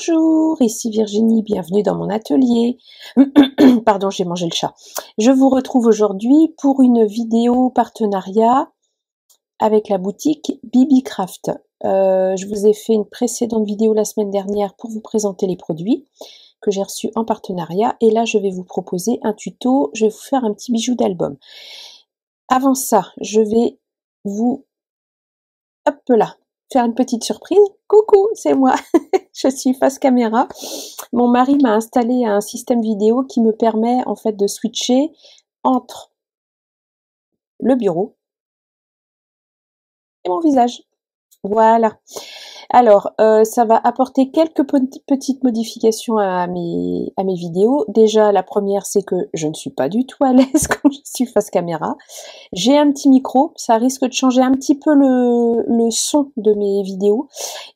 Bonjour, ici Virginie, bienvenue dans mon atelier. Pardon, j'ai mangé le chat. Je vous retrouve aujourd'hui pour une vidéo partenariat avec la boutique Bibicraft. Je vous ai fait une précédente vidéo la semaine dernière pour vous présenter les produits que j'ai reçus en partenariat. Et là, je vais vous proposer un tuto, je vais vous faire un petit bijou d'album. Avant ça, je vais vous... Hop là, faire une petite surprise. Coucou, c'est moi. Je suis face caméra. Mon mari m'a installé un système vidéo qui me permet en fait de switcher entre le bureau et mon visage. Voilà. Alors, ça va apporter quelques petites modifications à mes vidéos. Déjà, la première, c'est que je ne suis pas du tout à l'aise quand je suis face caméra. J'ai un petit micro, ça risque de changer un petit peu le son de mes vidéos.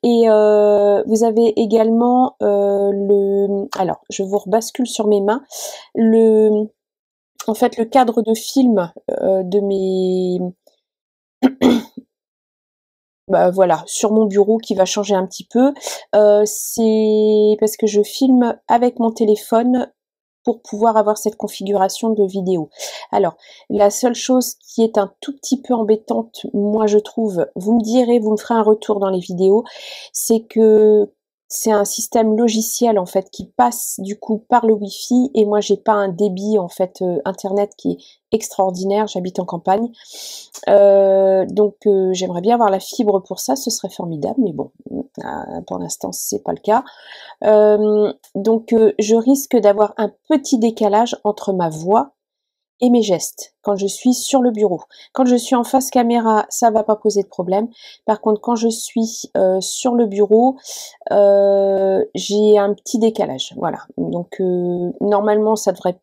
Et vous avez également alors, je vous rebascule sur mes mains. En fait, le cadre de film de mes... Bah, voilà, sur mon bureau qui va changer un petit peu. C'est parce que je filme avec mon téléphone pour pouvoir avoir cette configuration de vidéo. Alors, la seule chose qui est un tout petit peu embêtante, moi je trouve, vous me direz, vous me ferez un retour dans les vidéos, c'est que c'est un système logiciel en fait qui passe du coup par le Wi-Fi et moi j'ai pas un débit en fait internet qui est extraordinaire, j'habite en campagne, donc j'aimerais bien avoir la fibre pour ça, ce serait formidable, mais bon, pour l'instant c'est pas le cas. Donc je risque d'avoir un petit décalage entre ma voix et mes gestes quand je suis sur le bureau. Quand je suis en face caméra, ça va pas poser de problème. Par contre, quand je suis sur le bureau, j'ai un petit décalage. Voilà. Donc normalement, ça devrait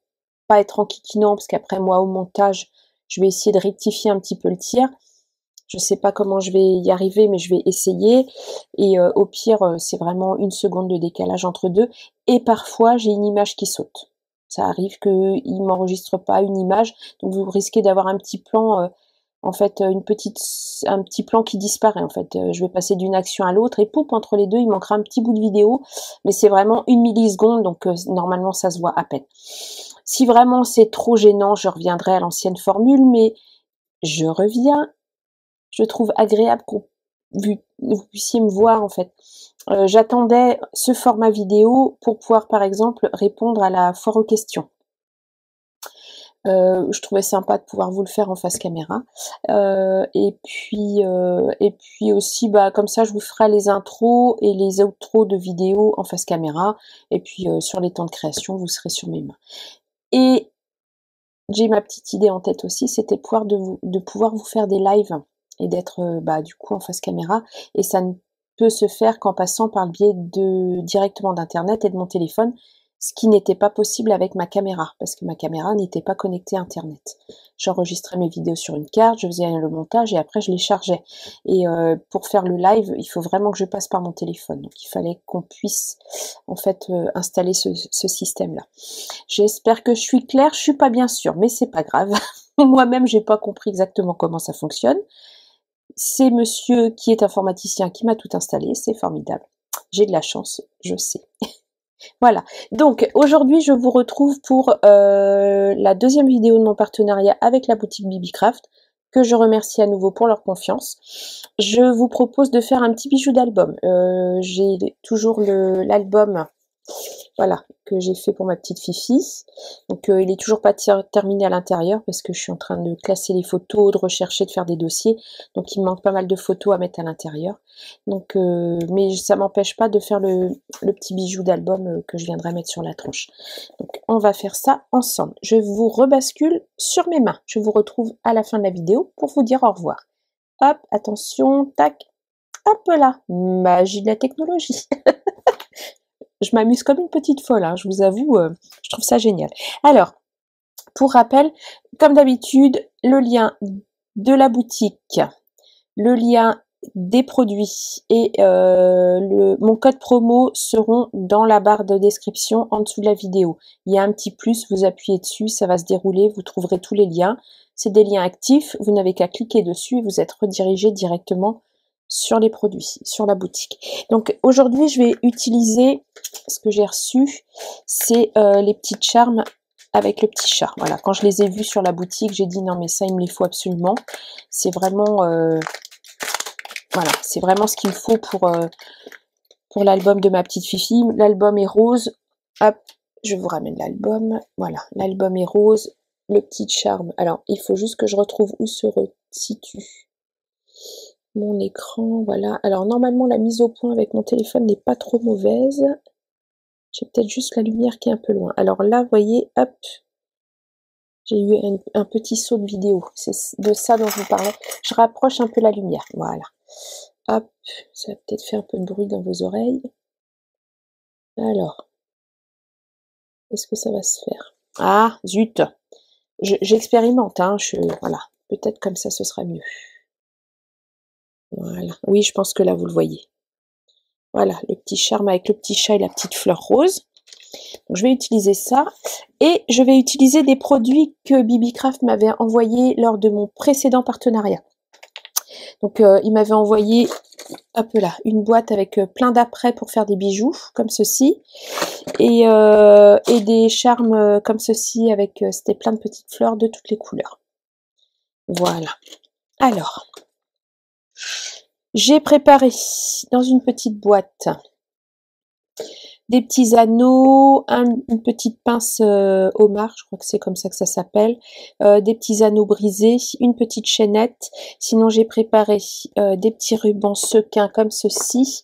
pas être enquiquinant parce qu'après moi au montage, je vais essayer de rectifier un petit peu le tir. Je sais pas comment je vais y arriver, mais je vais essayer. Et au pire, c'est vraiment une seconde de décalage entre deux. Et parfois, j'ai une image qui saute. Ça arrive qu'il m'enregistre pas une image, donc vous risquez d'avoir un petit plan, en fait, un petit plan qui disparaît. En fait, je vais passer d'une action à l'autre et poup, entre les deux, il manquera un petit bout de vidéo, mais c'est vraiment une milliseconde, donc normalement, ça se voit à peine. Si vraiment c'est trop gênant, je reviendrai à l'ancienne formule, mais je reviens. Je trouve agréable que vous puissiez me voir en fait. J'attendais ce format vidéo pour pouvoir par exemple répondre à la foire aux questions. Je trouvais sympa de pouvoir vous le faire en face caméra. Et puis aussi, bah, comme ça je vous ferai les intros et les outros de vidéos en face caméra. Et puis sur les temps de création, vous serez sur mes mains. Et j'ai ma petite idée en tête aussi, c'était de pouvoir vous faire des lives et d'être bah, du coup en face caméra, et ça ne peut se faire qu'en passant par le biais directement d'internet et de mon téléphone, ce qui n'était pas possible avec ma caméra, parce que ma caméra n'était pas connectée à internet. J'enregistrais mes vidéos sur une carte, je faisais le montage et après je les chargeais. Et pour faire le live, il faut vraiment que je passe par mon téléphone, donc il fallait qu'on puisse en fait installer ce système-là. J'espère que je suis claire, je suis pas bien sûre, mais c'est pas grave. Moi-même, j'ai pas compris exactement comment ça fonctionne. C'est monsieur qui est informaticien qui m'a tout installé, c'est formidable. J'ai de la chance, je sais. Voilà, donc aujourd'hui je vous retrouve pour la deuxième vidéo de mon partenariat avec la boutique Bibicraft, que je remercie à nouveau pour leur confiance. Je vous propose de faire un petit bijou d'album. J'ai toujours l'album, voilà, que j'ai fait pour ma petite Fifi. Donc il est toujours pas terminé à l'intérieur parce que je suis en train de classer les photos, de rechercher, de faire des dossiers. Donc il me manque pas mal de photos à mettre à l'intérieur. Donc mais ça m'empêche pas de faire le petit bijou d'album que je viendrai mettre sur la tronche. Donc on va faire ça ensemble. Je vous rebascule sur mes mains. Je vous retrouve à la fin de la vidéo pour vous dire au revoir. Hop, attention, tac, hop là, magie de la technologie. Je m'amuse comme une petite folle, hein, je vous avoue, je trouve ça génial. Alors, pour rappel, comme d'habitude, le lien de la boutique, le lien des produits et mon code promo seront dans la barre de description en dessous de la vidéo. Il y a un petit plus, vous appuyez dessus, ça va se dérouler, vous trouverez tous les liens. C'est des liens actifs, vous n'avez qu'à cliquer dessus et vous êtes redirigé directement sur les produits, sur la boutique. Donc aujourd'hui, je vais utiliser ce que j'ai reçu, c'est les petites charmes avec le petit chat. Voilà, quand je les ai vus sur la boutique, j'ai dit non mais ça, il me les faut absolument. C'est vraiment, voilà, c'est vraiment ce qu'il me faut pour l'album de ma petite Fifi. L'album est rose. Hop, je vous ramène l'album. Voilà, l'album est rose. Le petit charme. Alors, il faut juste que je retrouve où se situe mon écran. Voilà. Alors, normalement, la mise au point avec mon téléphone n'est pas trop mauvaise. J'ai peut-être juste la lumière qui est un peu loin. Alors là, vous voyez, hop, j'ai eu un petit saut de vidéo. C'est de ça dont je vous parlais. Je rapproche un peu la lumière. Voilà. Hop, ça va peut-être faire un peu de bruit dans vos oreilles. Alors, est-ce que ça va se faire? Ah, zut! J'expérimente, hein, voilà. Peut-être comme ça, ce sera mieux. Voilà. Oui, je pense que là, vous le voyez. Voilà, le petit charme avec le petit chat et la petite fleur rose. Donc, je vais utiliser ça. Et je vais utiliser des produits que Bibicraft m'avait envoyés lors de mon précédent partenariat. Donc, il m'avait envoyé, hop là, une boîte avec plein d'apprêts pour faire des bijoux, comme ceci. Et des charmes comme ceci, avec, c'était plein de petites fleurs de toutes les couleurs. Voilà. Alors, j'ai préparé dans une petite boîte des petits anneaux, une petite pince homard, je crois que c'est comme ça que ça s'appelle, des petits anneaux brisés, une petite chaînette. Sinon, j'ai préparé des petits rubans sequins comme ceci,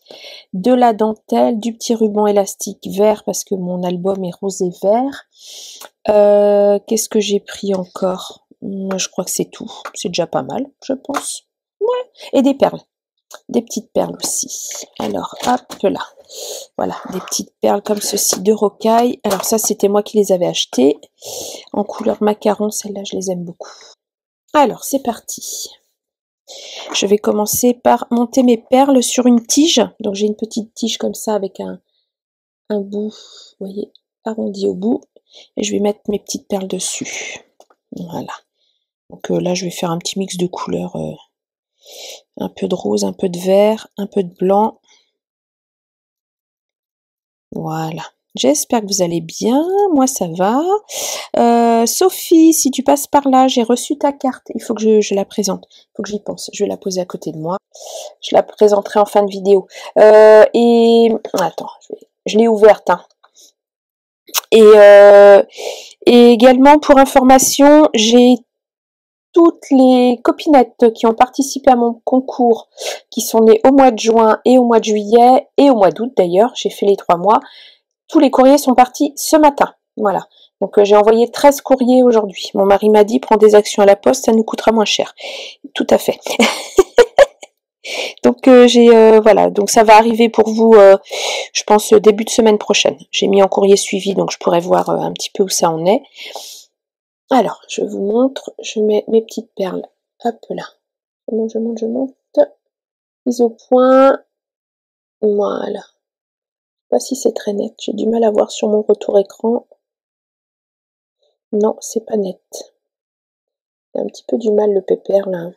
de la dentelle, du petit ruban élastique vert parce que mon album est rose et vert. Qu'est-ce que j'ai pris encore? Je crois que c'est tout. C'est déjà pas mal, je pense. Ouais. Et des perles. Des petites perles aussi. Alors, hop là. Voilà, des petites perles comme ceci de rocaille. Alors ça, c'était moi qui les avais achetées. En couleur macaron, celles-là, je les aime beaucoup. Alors, c'est parti. Je vais commencer par monter mes perles sur une tige. Donc, j'ai une petite tige comme ça avec un bout, vous voyez, arrondi au bout. Et je vais mettre mes petites perles dessus. Voilà. Donc là, je vais faire un petit mix de couleurs. Un peu de rose, un peu de vert, un peu de blanc. Voilà. J'espère que vous allez bien. Moi, ça va. Sophie, si tu passes par là, j'ai reçu ta carte. Il faut que je la présente. Il faut que j'y pense. Je vais la poser à côté de moi. Je la présenterai en fin de vidéo. Et attends, je l'ai ouverte. Hein. Et également, pour information, j'ai toutes les copinettes qui ont participé à mon concours, qui sont nées au mois de juin et au mois de juillet et au mois d'août d'ailleurs, j'ai fait les 3 mois. Tous les courriers sont partis ce matin. Voilà. Donc j'ai envoyé 13 courriers aujourd'hui. Mon mari m'a dit, prends des actions à la poste, ça nous coûtera moins cher. Tout à fait. Donc voilà, donc ça va arriver pour vous, je pense, début de semaine prochaine. J'ai mis en courrier suivi, donc je pourrai voir un petit peu où ça en est. Alors, je vous montre, je mets mes petites perles, hop là. Je monte. Mise au point. Voilà. Je sais pas si c'est très net, j'ai du mal à voir sur mon retour écran. Non, c'est pas net. Il y a un petit peu du mal le pépère là.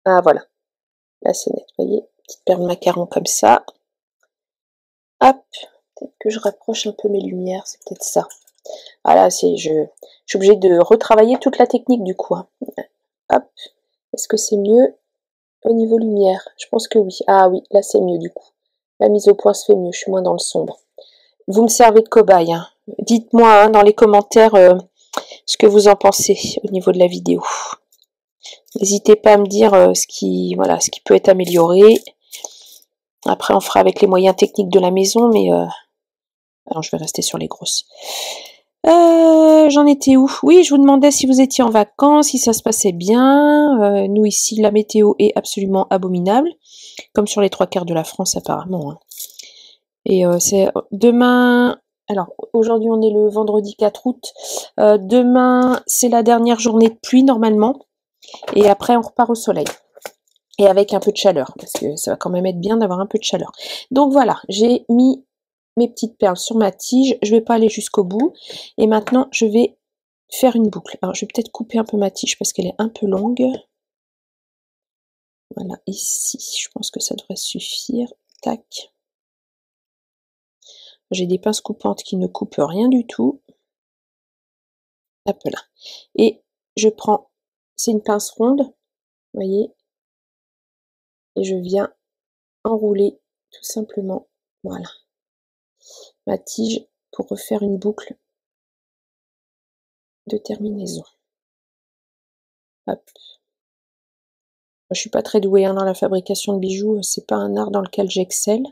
Ah voilà. Là c'est net, vous voyez. Petite perle macaron comme ça. Hop. Peut-être que je rapproche un peu mes lumières, c'est peut-être ça. Ah là, je suis obligée de retravailler toute la technique du coup. Hein. Hop. Est-ce que c'est mieux au niveau lumière? Je pense que oui. Ah oui, là c'est mieux du coup. La mise au point se fait mieux, je suis moins dans le sombre. Vous me servez de cobaye. Hein. Dites-moi hein, dans les commentaires ce que vous en pensez au niveau de la vidéo. N'hésitez pas à me dire ce qui peut être amélioré. Après, on fera avec les moyens techniques de la maison, mais alors je vais rester sur les grosses. J'en étais où? Oui, je vous demandais si vous étiez en vacances, si ça se passait bien. Nous ici, la météo est absolument abominable, comme sur les 3/4 de la France apparemment. Hein. Et c'est demain. Alors aujourd'hui, on est le vendredi 4 août. Demain, c'est la dernière journée de pluie normalement. Et après, on repart au soleil. Et avec un peu de chaleur, parce que ça va quand même être bien d'avoir un peu de chaleur. Donc voilà, j'ai mis mes petites perles sur ma tige. Je ne vais pas aller jusqu'au bout. Et maintenant, je vais faire une boucle. Alors, je vais peut-être couper un peu ma tige parce qu'elle est un peu longue. Voilà, ici, je pense que ça devrait suffire. Tac. J'ai des pinces coupantes qui ne coupent rien du tout. Hop là. Et je prends, c'est une pince ronde, vous voyez, et je viens enrouler tout simplement, voilà, ma tige pour refaire une boucle de terminaison. Hop. Je suis pas très douée hein, dans la fabrication de bijoux, c'est pas un art dans lequel j'excelle.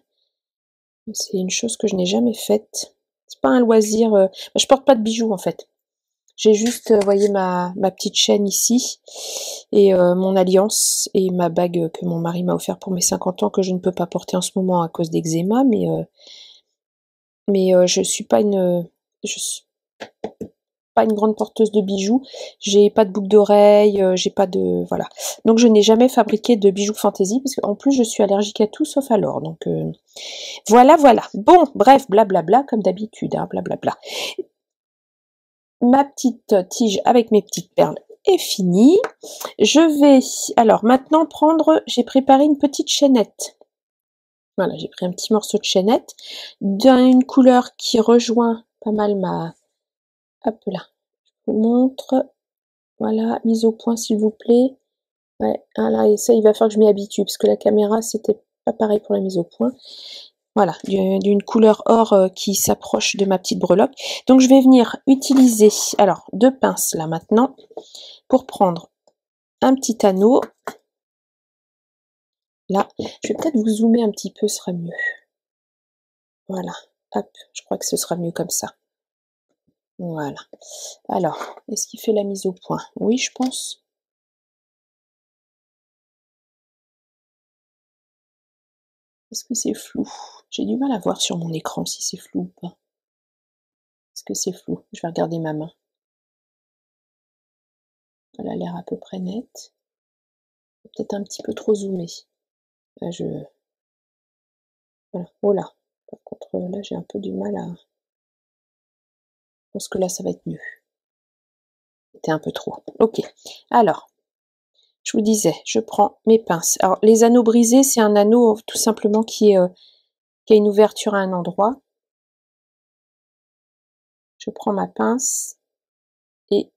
C'est une chose que je n'ai jamais faite. C'est pas un loisir. Je porte pas de bijoux en fait. J'ai juste, voyez ma petite chaîne ici et mon alliance et ma bague que mon mari m'a offert pour mes 50 ans que je ne peux pas porter en ce moment à cause d'eczéma, mais je suis pas je suis pas une grande porteuse de bijoux. J'ai pas de boucle d'oreille, j'ai pas de voilà. Donc je n'ai jamais fabriqué de bijoux fantaisie parce qu'en plus je suis allergique à tout sauf à l'or. Donc voilà, voilà. Bon, bref, blablabla comme d'habitude, hein, blablabla. Ma petite tige avec mes petites perles est finie. Je vais alors maintenant prendre, j'ai préparé une petite chaînette. Voilà, j'ai pris un petit morceau de chaînette d'une couleur qui rejoint pas mal ma... Hop là, je vous montre. Voilà, mise au point s'il vous plaît. Ouais, là, et ça il va falloir que je m'y habitue parce que la caméra c'était pas pareil pour la mise au point. Voilà, d'une couleur or qui s'approche de ma petite breloque. Donc je vais venir utiliser, alors, deux pinces là maintenant, pour prendre un petit anneau. Là, je vais peut-être vous zoomer un petit peu, ce sera mieux. Voilà, hop, je crois que ce sera mieux comme ça. Voilà. Alors, est-ce qu'il fait la mise au point? Oui, je pense. Est-ce que c'est flou? J'ai du mal à voir sur mon écran si c'est flou ou pas. Est-ce que c'est flou? Je vais regarder ma main. Elle a l'air à peu près nette. Peut-être un petit peu trop zoomé. Là, voilà. Oh là. Par contre, là, j'ai un peu du mal à... Je pense que là, ça va être mieux. C'était un peu trop. Ok. Alors, je vous disais, je prends mes pinces. Alors, les anneaux brisés, c'est un anneau tout simplement qui a une ouverture à un endroit. Je prends ma pince et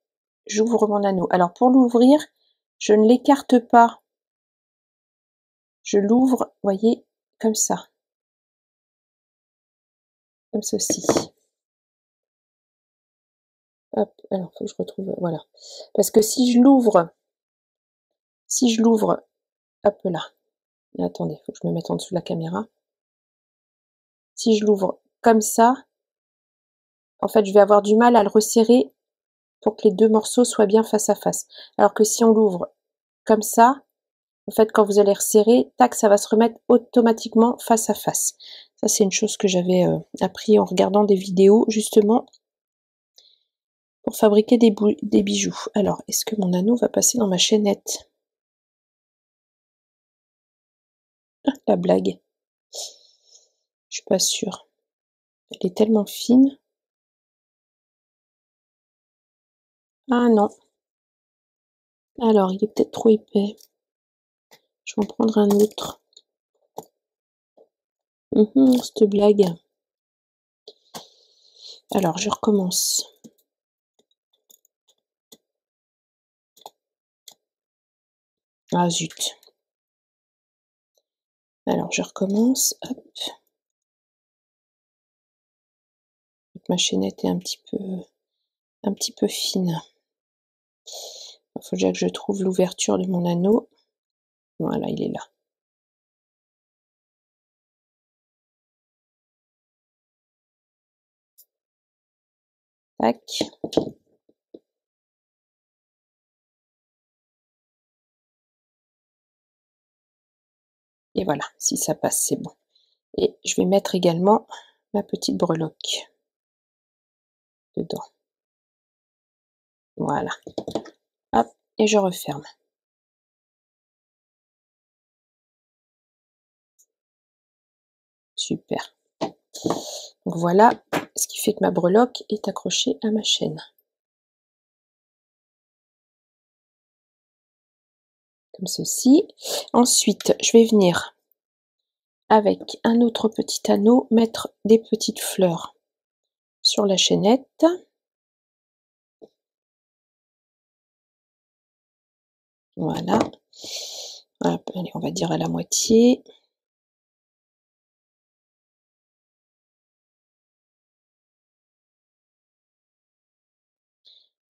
j'ouvre mon anneau. Alors, pour l'ouvrir, je ne l'écarte pas. Je l'ouvre, voyez, comme ça. Comme ceci. Hop, alors, il faut que je retrouve, voilà. Parce que si je l'ouvre, hop là. Attendez, il faut que je me mette en dessous de la caméra. Si je l'ouvre comme ça, en fait, je vais avoir du mal à le resserrer pour que les deux morceaux soient bien face à face. Alors que si on l'ouvre comme ça, en fait, quand vous allez resserrer, tac, ça va se remettre automatiquement face à face. Ça, c'est une chose que j'avais appris en regardant des vidéos, justement, pour fabriquer des bijoux. Alors, est-ce que mon anneau va passer dans ma chaînette? Ah, la blague. Je suis pas sûre. Elle est tellement fine. Ah non. Alors, il est peut-être trop épais. Je vais en prendre un autre. Cette blague. Alors, je recommence. Ah zut. Alors, je recommence. Hop. Ma chaînette est un petit peu fine. Il faut déjà que je trouve l'ouverture de mon anneau. Voilà, il est là. Tac. Et voilà, si ça passe, c'est bon. Et je vais mettre également ma petite breloque dedans. Voilà. Hop, et je referme. Super. Donc voilà, ce qui fait que ma breloque est accrochée à ma chaîne. comme ceci. Ensuite, je vais venir avec un autre petit anneau mettre des petites fleurs sur la chaînette. Voilà. Hop, allez, on va dire à la moitié.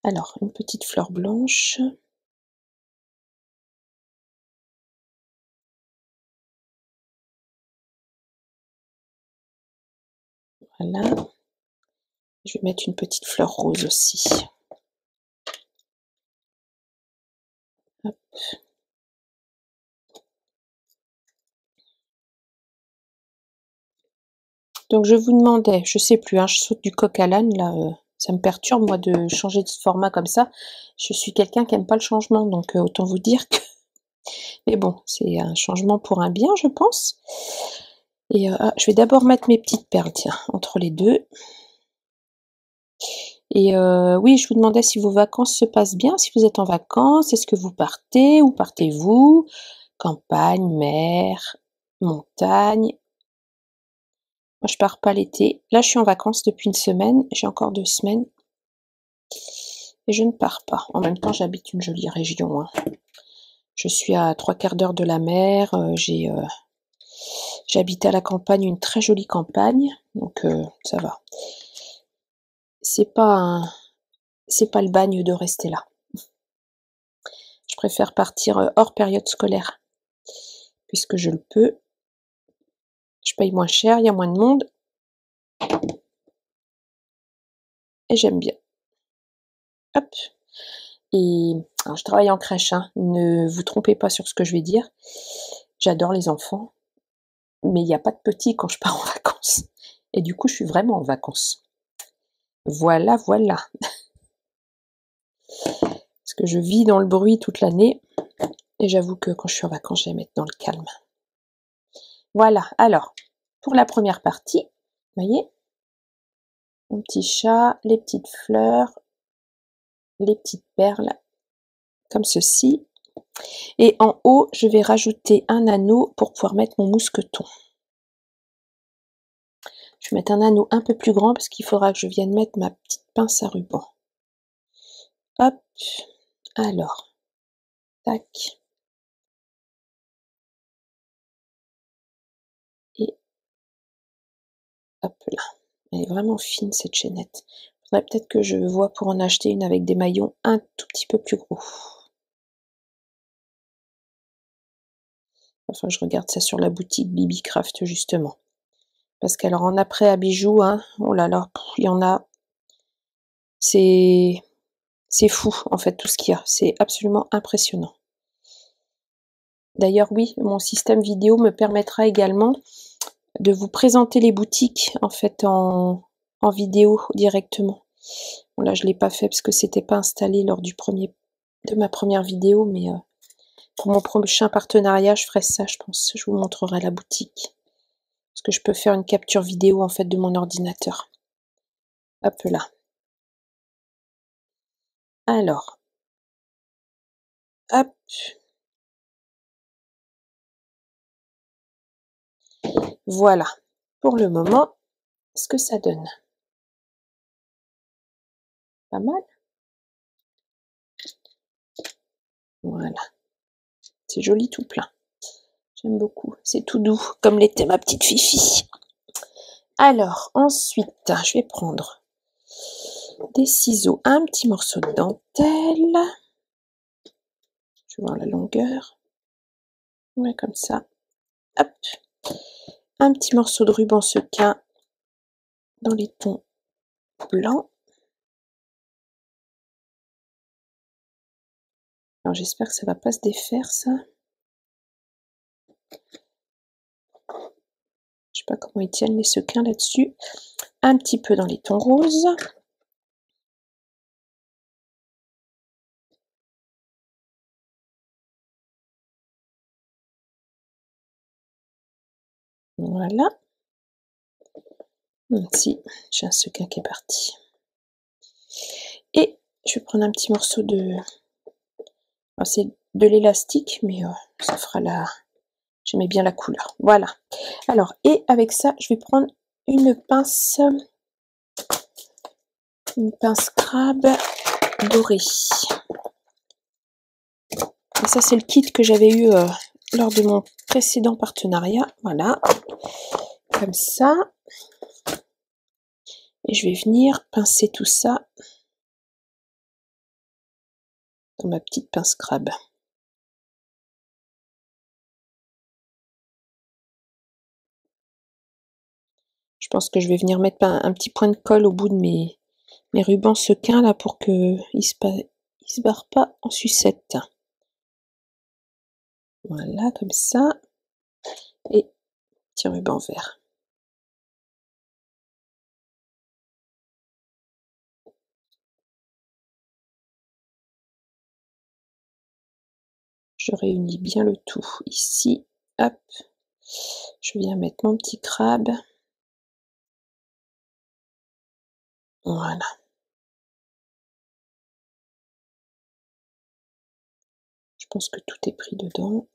Alors, une petite fleur blanche. Voilà. Je vais mettre une petite fleur rose aussi. Hop. Donc je vous demandais, je sais plus, hein, je saute du coq à l'âne là, ça me perturbe moi de changer de format comme ça. Je suis quelqu'un qui aime pas le changement, donc autant vous dire que mais bon, c'est un changement pour un bien, je pense. Et je vais d'abord mettre mes petites perles, tiens, entre les deux. Et oui, je vous demandais si vos vacances se passent bien, si vous êtes en vacances, est-ce que vous partez? Où partez-vous? Campagne, mer, montagne? Moi, je pars pas l'été. Là, je suis en vacances depuis une semaine. J'ai encore 2 semaines. Et je ne pars pas. En même temps, j'habite une jolie région, hein. Je suis à 3/4 d'heure de la mer. J'habite à la campagne, une très jolie campagne. Donc, ça va. C'est pas le bagne de rester là. Je préfère partir hors période scolaire. Puisque je le peux. Je paye moins cher, il y a moins de monde. Et j'aime bien. Hop. Et alors je travaille en crèche, hein. Ne vous trompez pas sur ce que je vais dire. J'adore les enfants, mais il n'y a pas de petits quand je pars en vacances. Et du coup, je suis vraiment en vacances. Voilà, voilà. Parce que je vis dans le bruit toute l'année. Et j'avoue que quand je suis en vacances, j'aime être dans le calme. Voilà, alors, pour la première partie, vous voyez, mon petit chat, les petites fleurs, les petites perles, comme ceci. Et en haut, je vais rajouter un anneau pour pouvoir mettre mon mousqueton. Je vais mettre un anneau un peu plus grand parce qu'il faudra que je vienne mettre ma petite pince à ruban. Hop, alors, tac. Et hop là. Elle est vraiment fine cette chaînette. Il faudrait peut-être que je vois pour en acheter une avec des maillons un tout petit peu plus gros. Enfin, je regarde ça sur la boutique Bibi Craft justement. Parce qu'alors en après à bijoux, hein, oh là là, il y en a. C'est fou en fait tout ce qu'il y a. C'est absolument impressionnant. D'ailleurs oui, mon système vidéo me permettra également de vous présenter les boutiques en fait en vidéo directement. Bon, là je l'ai pas fait parce que c'était pas installé lors de ma première vidéo, mais pour mon prochain partenariat je ferai ça, je pense. Je vous montrerai la boutique parce que je peux faire une capture vidéo en fait de mon ordinateur. Hop là. Alors, hop. Voilà pour le moment ce que ça donne. Pas mal. Voilà. C'est joli tout plein. J'aime beaucoup. C'est tout doux, comme l'était ma petite Fifi. Alors, ensuite, je vais prendre des ciseaux, un petit morceau de dentelle. Je vais voir la longueur. Ouais, comme ça. Hop. Un petit morceau de ruban sequin dans les tons blancs. Alors, j'espère que ça va pas se défaire, ça. Je sais pas comment ils tiennent les sequins là-dessus. Un petit peu dans les tons roses. Voilà. Si, j'ai un sequin qui est parti. Et je vais prendre un petit morceau de... Alors c'est de l'élastique, mais ça fera la... J'aimais bien la couleur. Voilà. Alors, et avec ça, je vais prendre une pince crabe dorée. Et ça, c'est le kit que j'avais eu lors de mon précédent partenariat. Voilà. Comme ça. Et je vais venir pincer tout ça dans ma petite pince crabe. Je pense que je vais venir mettre un petit point de colle au bout de mes rubans sequins là pour que il se barre pas en sucette. Voilà, comme ça. Et petit ruban vert. Je réunis bien le tout ici. Hop. Je viens mettre mon petit crabe. Voilà. Je pense que tout est pris dedans.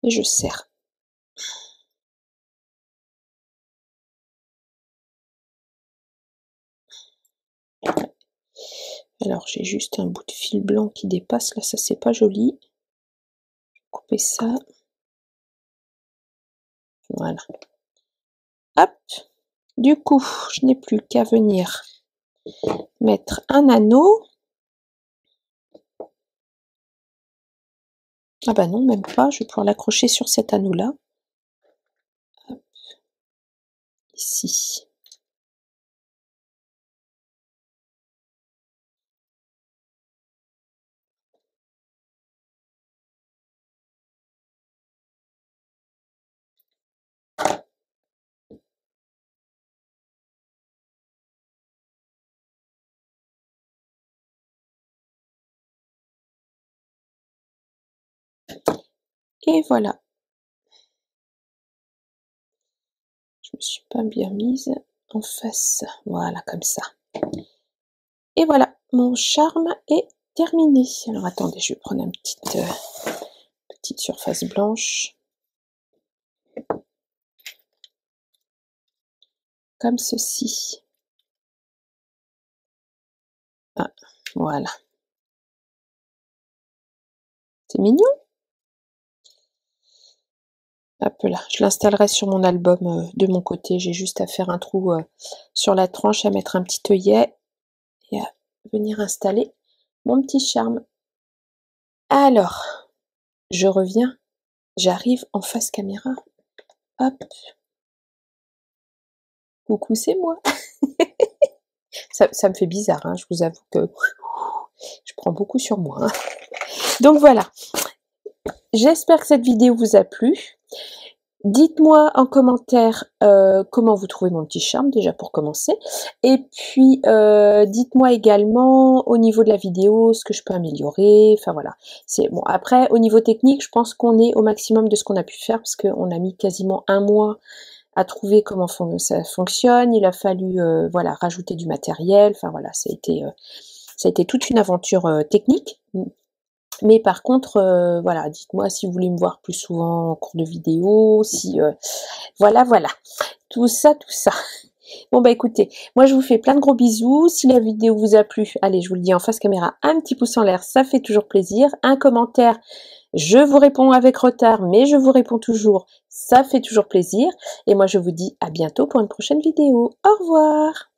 Et je serre. Alors j'ai juste un bout de fil blanc qui dépasse. Là, ça c'est pas joli. Je vais couper ça. Voilà. Hop. Du coup, je n'ai plus qu'à venir mettre un anneau. Ah bah non, même pas. Je vais pouvoir l'accrocher sur cet anneau-là. Ici. Et voilà. Je me suis pas bien mise en face. Voilà, comme ça. Et voilà, mon charme est terminé. Alors attendez, je vais prendre une petite surface blanche. Comme ceci. Ah, voilà. C'est mignon. Hop là, je l'installerai sur mon album de mon côté. J'ai juste à faire un trou sur la tranche, à mettre un petit œillet et à venir installer mon petit charme. Alors, je reviens, j'arrive en face caméra. Hop. Coucou, c'est moi. Ça me fait bizarre, hein, je vous avoue que je prends beaucoup sur moi. Hein. Donc voilà, j'espère que cette vidéo vous a plu. Dites-moi en commentaire comment vous trouvez mon petit charme, déjà pour commencer. Et puis, dites-moi également au niveau de la vidéo ce que je peux améliorer. Enfin voilà. C'est bon. Après, au niveau technique, je pense qu'on est au maximum de ce qu'on a pu faire parce qu'on a mis quasiment un mois à trouver comment ça fonctionne. Il a fallu voilà, rajouter du matériel. Enfin voilà, ça a été toute une aventure technique. Mais par contre, voilà, dites-moi si vous voulez me voir plus souvent en cours de vidéo, si voilà, tout ça. Bon bah écoutez, moi je vous fais plein de gros bisous. Si la vidéo vous a plu, allez, je vous le dis en face caméra, un petit pouce en l'air, ça fait toujours plaisir. Un commentaire, je vous réponds avec retard, mais je vous réponds toujours, ça fait toujours plaisir. Et moi je vous dis à bientôt pour une prochaine vidéo. Au revoir.